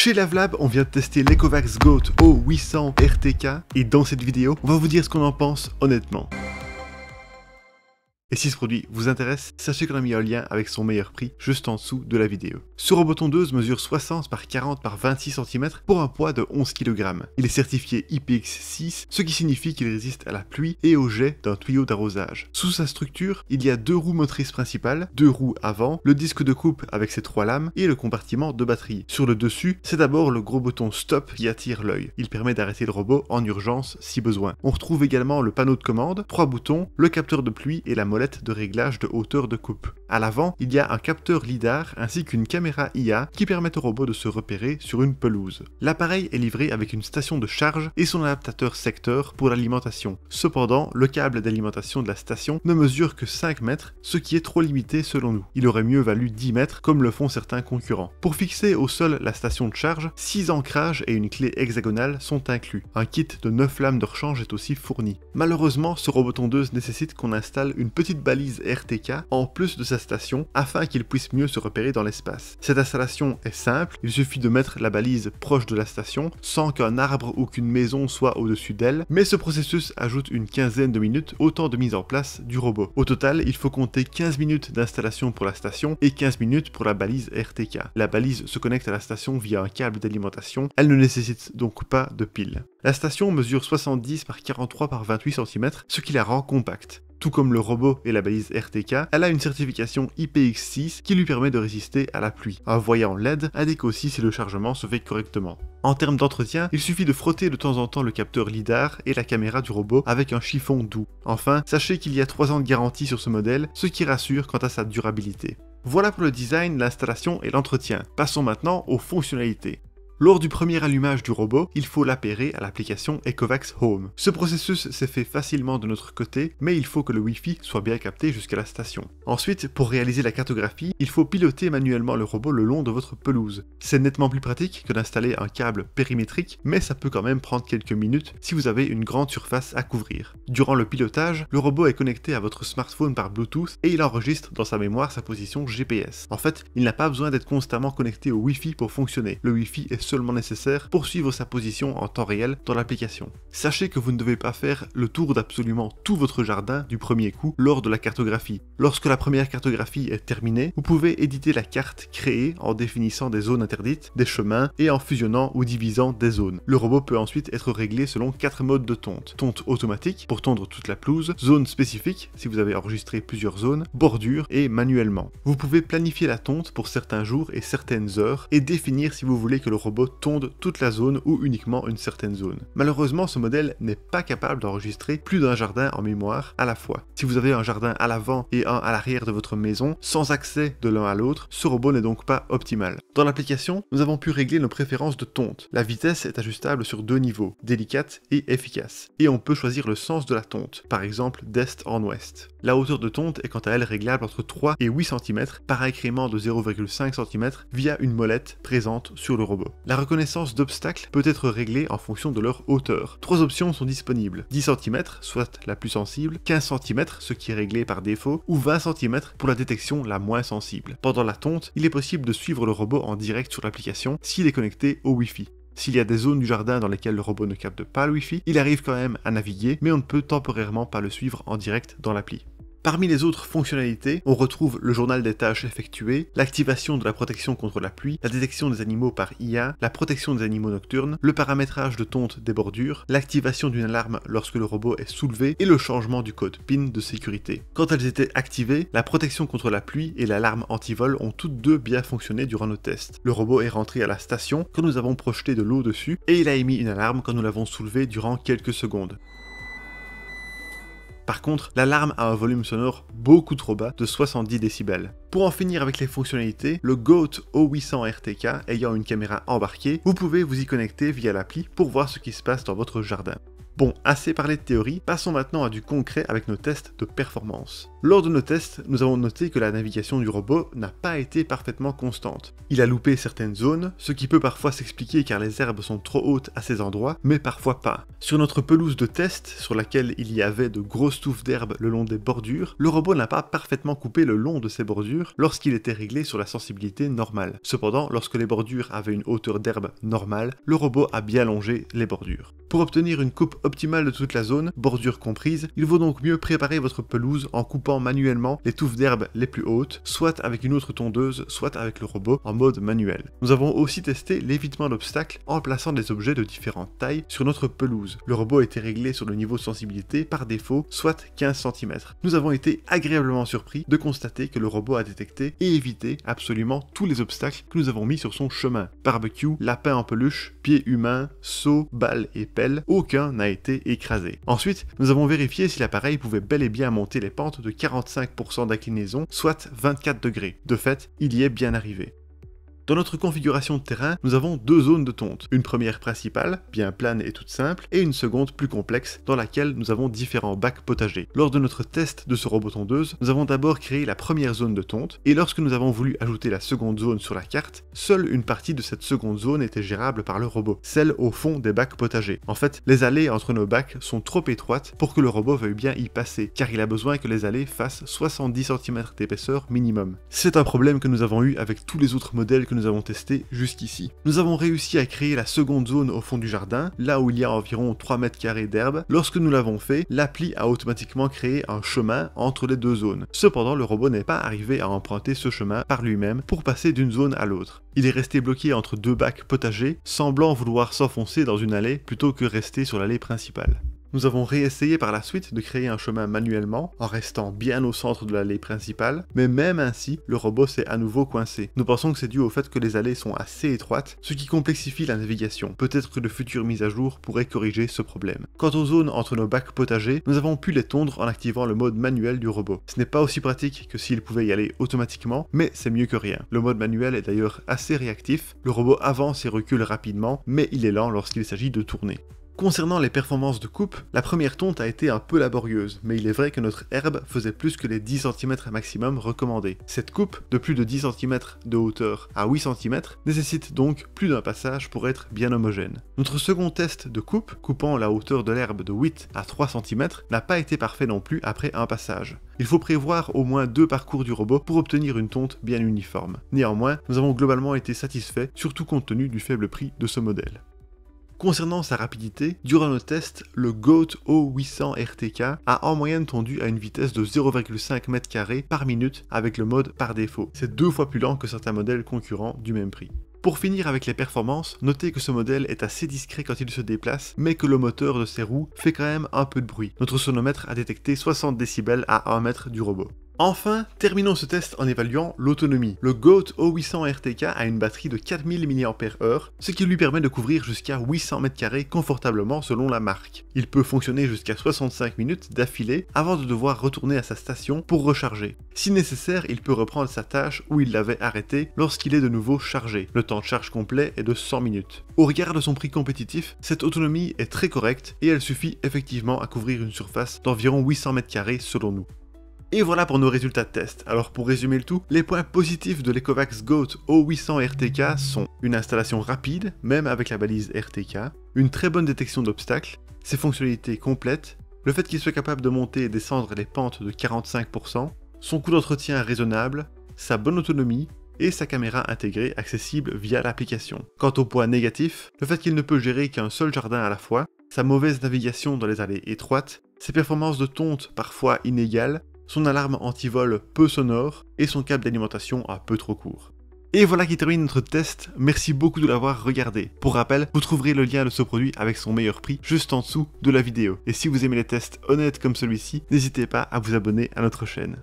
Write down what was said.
Chez Lavlab, on vient de tester l'Ecovacs Goat O800 RTK et dans cette vidéo, on va vous dire ce qu'on en pense honnêtement. Et si ce produit vous intéresse, sachez qu'on a mis un lien avec son meilleur prix juste en dessous de la vidéo. Ce robot tondeuse mesure 60 par 40 par 26 cm pour un poids de 11 kg. Il est certifié IPX6, ce qui signifie qu'il résiste à la pluie et au jet d'un tuyau d'arrosage. Sous sa structure, il y a deux roues motrices principales, deux roues avant, le disque de coupe avec ses trois lames et le compartiment de batterie. Sur le dessus, c'est d'abord le gros bouton stop qui attire l'œil. Il permet d'arrêter le robot en urgence si besoin. On retrouve également le panneau de commande, trois boutons, le capteur de pluie et la molette de réglage de hauteur de coupe. À l'avant, il y a un capteur lidar ainsi qu'une caméra IA qui permet au robot de se repérer sur une pelouse. L'appareil est livré avec une station de charge et son adaptateur secteur pour l'alimentation. Cependant, le câble d'alimentation de la station ne mesure que 5 mètres, ce qui est trop limité selon nous. Il aurait mieux valu 10 mètres comme le font certains concurrents. Pour fixer au sol la station de charge, 6 ancrages et une clé hexagonale sont inclus. Un kit de 9 lames de rechange est aussi fourni. Malheureusement, ce robot tondeuse nécessite qu'on installe une petite balise RTK en plus de sa station afin qu'il puisse mieux se repérer dans l'espace. Cette installation est simple, il suffit de mettre la balise proche de la station sans qu'un arbre ou qu'une maison soit au-dessus d'elle, mais ce processus ajoute une quinzaine de minutes au temps de mise en place du robot. Au total, il faut compter 15 minutes d'installation pour la station et 15 minutes pour la balise RTK. La balise se connecte à la station via un câble d'alimentation, elle ne nécessite donc pas de pile. La station mesure 70 par 43 par 28 cm, ce qui la rend compacte. Tout comme le robot et la balise RTK, elle a une certification IPX6 qui lui permet de résister à la pluie. Un voyant LED indique aussi si le chargement se fait correctement. En termes d'entretien, il suffit de frotter de temps en temps le capteur lidar et la caméra du robot avec un chiffon doux. Enfin, sachez qu'il y a 3 ans de garantie sur ce modèle, ce qui rassure quant à sa durabilité. Voilà pour le design, l'installation et l'entretien. Passons maintenant aux fonctionnalités. Lors du premier allumage du robot, il faut l'appairer à l'application Ecovacs Home. Ce processus s'est fait facilement de notre côté, mais il faut que le Wi-Fi soit bien capté jusqu'à la station. Ensuite, pour réaliser la cartographie, il faut piloter manuellement le robot le long de votre pelouse. C'est nettement plus pratique que d'installer un câble périmétrique, mais ça peut quand même prendre quelques minutes si vous avez une grande surface à couvrir. Durant le pilotage, le robot est connecté à votre smartphone par Bluetooth et il enregistre dans sa mémoire sa position GPS. En fait, il n'a pas besoin d'être constamment connecté au Wi-Fi pour fonctionner. Le Wi-Fi est seulement nécessaire pour suivre sa position en temps réel dans l'application. Sachez que vous ne devez pas faire le tour d'absolument tout votre jardin du premier coup lors de la cartographie. Lorsque la première cartographie est terminée, vous pouvez éditer la carte créée en définissant des zones interdites, des chemins et en fusionnant ou divisant des zones. Le robot peut ensuite être réglé selon 4 modes de tonte. Tonte automatique pour tondre toute la pelouse, zone spécifique si vous avez enregistré plusieurs zones, bordure et manuellement. Vous pouvez planifier la tonte pour certains jours et certaines heures et définir si vous voulez que le robot tonde toute la zone ou uniquement une certaine zone. Malheureusement, ce modèle n'est pas capable d'enregistrer plus d'un jardin en mémoire à la fois. Si vous avez un jardin à l'avant et un à l'arrière de votre maison, sans accès de l'un à l'autre, ce robot n'est donc pas optimal. Dans l'application, nous avons pu régler nos préférences de tonte. La vitesse est ajustable sur deux niveaux, délicate et efficace. Et on peut choisir le sens de la tonte, par exemple d'est en ouest. La hauteur de tonte est quant à elle réglable entre 3 et 8 cm par incrément de 0,5 cm via une molette présente sur le robot. La reconnaissance d'obstacles peut être réglée en fonction de leur hauteur. 3 options sont disponibles, 10 cm, soit la plus sensible, 15 cm, ce qui est réglé par défaut, ou 20 cm pour la détection la moins sensible. Pendant la tonte, il est possible de suivre le robot en direct sur l'application s'il est connecté au Wi-Fi. S'il y a des zones du jardin dans lesquelles le robot ne capte pas le Wi-Fi, il arrive quand même à naviguer, mais on ne peut temporairement pas le suivre en direct dans l'appli. Parmi les autres fonctionnalités, on retrouve le journal des tâches effectuées, l'activation de la protection contre la pluie, la détection des animaux par IA, la protection des animaux nocturnes, le paramétrage de tonte des bordures, l'activation d'une alarme lorsque le robot est soulevé et le changement du code PIN de sécurité. Quand elles étaient activées, la protection contre la pluie et l'alarme anti-vol ont toutes deux bien fonctionné durant nos tests. Le robot est rentré à la station quand nous avons projeté de l'eau dessus et il a émis une alarme quand nous l'avons soulevé durant quelques secondes. Par contre, l'alarme a un volume sonore beaucoup trop bas de 70 décibels. Pour en finir avec les fonctionnalités, le Goat O800 RTK ayant une caméra embarquée, vous pouvez vous y connecter via l'appli pour voir ce qui se passe dans votre jardin. Bon, assez parlé de théorie, passons maintenant à du concret avec nos tests de performance. Lors de nos tests, nous avons noté que la navigation du robot n'a pas été parfaitement constante. Il a loupé certaines zones, ce qui peut parfois s'expliquer car les herbes sont trop hautes à ces endroits, mais parfois pas. Sur notre pelouse de test, sur laquelle il y avait de grosses touffes d'herbe le long des bordures, le robot n'a pas parfaitement coupé le long de ces bordures lorsqu'il était réglé sur la sensibilité normale. Cependant, lorsque les bordures avaient une hauteur d'herbe normale, le robot a bien longé les bordures. Pour obtenir une coupe optimale de toute la zone, bordure comprise, il vaut donc mieux préparer votre pelouse en coupant manuellement les touffes d'herbe les plus hautes, soit avec une autre tondeuse, soit avec le robot en mode manuel. Nous avons aussi testé l'évitement d'obstacles en plaçant des objets de différentes tailles sur notre pelouse. Le robot était réglé sur le niveau de sensibilité par défaut, soit 15 cm. Nous avons été agréablement surpris de constater que le robot a détecté et évité absolument tous les obstacles que nous avons mis sur son chemin. Barbecue, lapin en peluche, pieds humains, seaux, balles et pelles, aucun n'a été écrasé. Ensuite, nous avons vérifié si l'appareil pouvait bel et bien monter les pentes de 45% d'inclinaison, soit 24 degrés. De fait, il y est bien arrivé. Dans notre configuration de terrain, nous avons deux zones de tonte. Une première principale, bien plane et toute simple, et une seconde plus complexe, dans laquelle nous avons différents bacs potagers. Lors de notre test de ce robot tondeuse, nous avons d'abord créé la première zone de tonte, et lorsque nous avons voulu ajouter la seconde zone sur la carte, seule une partie de cette seconde zone était gérable par le robot, celle au fond des bacs potagers. En fait, les allées entre nos bacs sont trop étroites pour que le robot veuille bien y passer, car il a besoin que les allées fassent 70 cm d'épaisseur minimum. C'est un problème que nous avons eu avec tous les autres modèles que nous avons testé jusqu'ici. Nous avons réussi à créer la seconde zone au fond du jardin, là où il y a environ 3 mètres carrés d'herbe. Lorsque nous l'avons fait, l'appli a automatiquement créé un chemin entre les deux zones. Cependant, le robot n'est pas arrivé à emprunter ce chemin par lui-même pour passer d'une zone à l'autre. Il est resté bloqué entre deux bacs potagers, semblant vouloir s'enfoncer dans une allée plutôt que rester sur l'allée principale. Nous avons réessayé par la suite de créer un chemin manuellement, en restant bien au centre de l'allée principale, mais même ainsi, le robot s'est à nouveau coincé. Nous pensons que c'est dû au fait que les allées sont assez étroites, ce qui complexifie la navigation. Peut-être que de futures mises à jour pourraient corriger ce problème. Quant aux zones entre nos bacs potagers, nous avons pu les tondre en activant le mode manuel du robot. Ce n'est pas aussi pratique que s'il pouvait y aller automatiquement, mais c'est mieux que rien. Le mode manuel est d'ailleurs assez réactif, le robot avance et recule rapidement, mais il est lent lorsqu'il s'agit de tourner. Concernant les performances de coupe, la première tonte a été un peu laborieuse, mais il est vrai que notre herbe faisait plus que les 10 cm maximum recommandés. Cette coupe, de plus de 10 cm de hauteur à 8 cm, nécessite donc plus d'un passage pour être bien homogène. Notre second test de coupe, coupant la hauteur de l'herbe de 8 à 3 cm, n'a pas été parfait non plus après un passage. Il faut prévoir au moins 2 parcours du robot pour obtenir une tonte bien uniforme. Néanmoins, nous avons globalement été satisfaits, surtout compte tenu du faible prix de ce modèle. Concernant sa rapidité, durant nos tests, le GOAT O800 RTK a en moyenne tondu à une vitesse de 0,5 m² par minute avec le mode par défaut. C'est 2 fois plus lent que certains modèles concurrents du même prix. Pour finir avec les performances, notez que ce modèle est assez discret quand il se déplace, mais que le moteur de ses roues fait quand même un peu de bruit. Notre sonomètre a détecté 60 décibels à 1 mètre du robot. Enfin, terminons ce test en évaluant l'autonomie. Le GOAT O800 RTK a une batterie de 4000 mAh, ce qui lui permet de couvrir jusqu'à 800 m² confortablement selon la marque. Il peut fonctionner jusqu'à 65 minutes d'affilée avant de devoir retourner à sa station pour recharger. Si nécessaire, il peut reprendre sa tâche où il l'avait arrêtée lorsqu'il est de nouveau chargé. Le temps de charge complet est de 100 minutes. Au regard de son prix compétitif, cette autonomie est très correcte et elle suffit effectivement à couvrir une surface d'environ 800 m² selon nous. Et voilà pour nos résultats de test. Alors pour résumer le tout, les points positifs de l'Ecovacs GOAT O800 RTK sont une installation rapide, même avec la balise RTK, une très bonne détection d'obstacles, ses fonctionnalités complètes, le fait qu'il soit capable de monter et descendre les pentes de 45%, son coût d'entretien raisonnable, sa bonne autonomie et sa caméra intégrée accessible via l'application. Quant aux points négatifs, le fait qu'il ne peut gérer qu'un seul jardin à la fois, sa mauvaise navigation dans les allées étroites, ses performances de tonte parfois inégales, son alarme anti-vol peu sonore et son câble d'alimentation un peu trop court. Et voilà qui termine notre test, merci beaucoup de l'avoir regardé. Pour rappel, vous trouverez le lien de ce produit avec son meilleur prix juste en dessous de la vidéo. Et si vous aimez les tests honnêtes comme celui-ci, n'hésitez pas à vous abonner à notre chaîne.